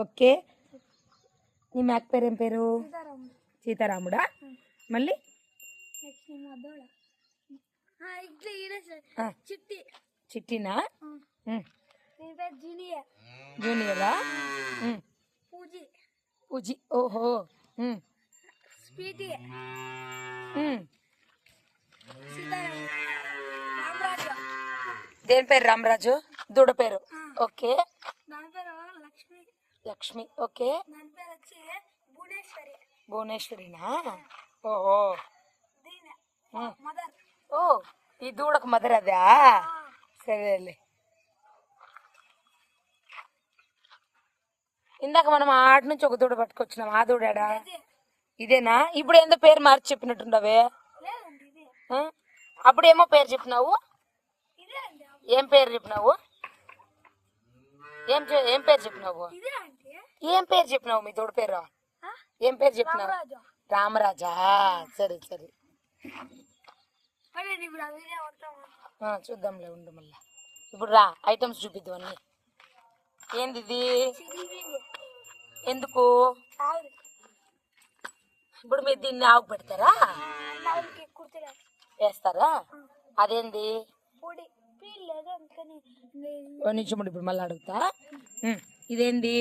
Okay. నీ మేక పేరు ఏం పేరు? సీతారాముడా? మళ్ళీ చిట్టినా? జూనియరా? పూజీ. ఓహో. దేని పేరు? రామరాజు. దూడ పేరు. ఓకే. లక్ష్మి. ఓకే. భువనేశ్వరినా? ఓహో. ఓ, ఈ దూడకు మదర్ అదా? సరేలే. ఇందాక మనం ఆట నుంచి ఒక దూడ పట్టుకొచ్చినాం, ఆ దూడాడా? ఇదేనా? ఇప్పుడు ఏందో పేరు మార్చి చెప్పినట్టుండవే. అప్పుడేమో పేరు చెప్పినావు. ఏం పేరు చెప్పినావు? ఏం పేరు చెప్పినావు? ఏం పేరు చెప్పినావు? మీ దూడ పేరు ఏం పేరు చెప్పినావు? రామరాజా. సరే సరే, చూద్దాంలే, ఉండు మళ్ళా. ఇప్పుడు రా, ఐటమ్స్ చూపిద్దాం అన్ని. ఏంది ఇది? ఎందుకు? ఇప్పుడు మీరు దీన్ని ఆవు పెడతారా? వేస్తారా? అదేంది? నిమిషం ఇప్పుడు మళ్ళీ అడుగుతా. ఇదేంది?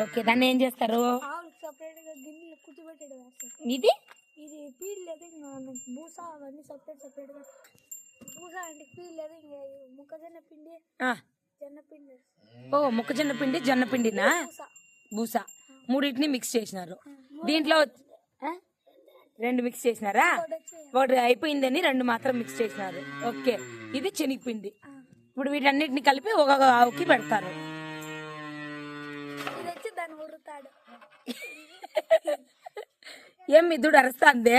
ఓకే, దాన్ని ఏం చేస్తారు? ఇది మొక్కజొన్న పిండి, జొన్న పిండినా? బూసా. మూడింటిని మిక్స్ చేసినారు. దీంట్లో 2 మిక్స్ చేసినారా? ఒకటి అయిపోయిందని 2 మాత్రం మిక్స్ చేసినారు. ఓకే, ఇది శనగపిండి. ఇప్పుడు వీటన్నిటిని కలిపి ఒక ఆవుకి పెడతారు. ఏం మిద్దుడు అరుస్తాందే?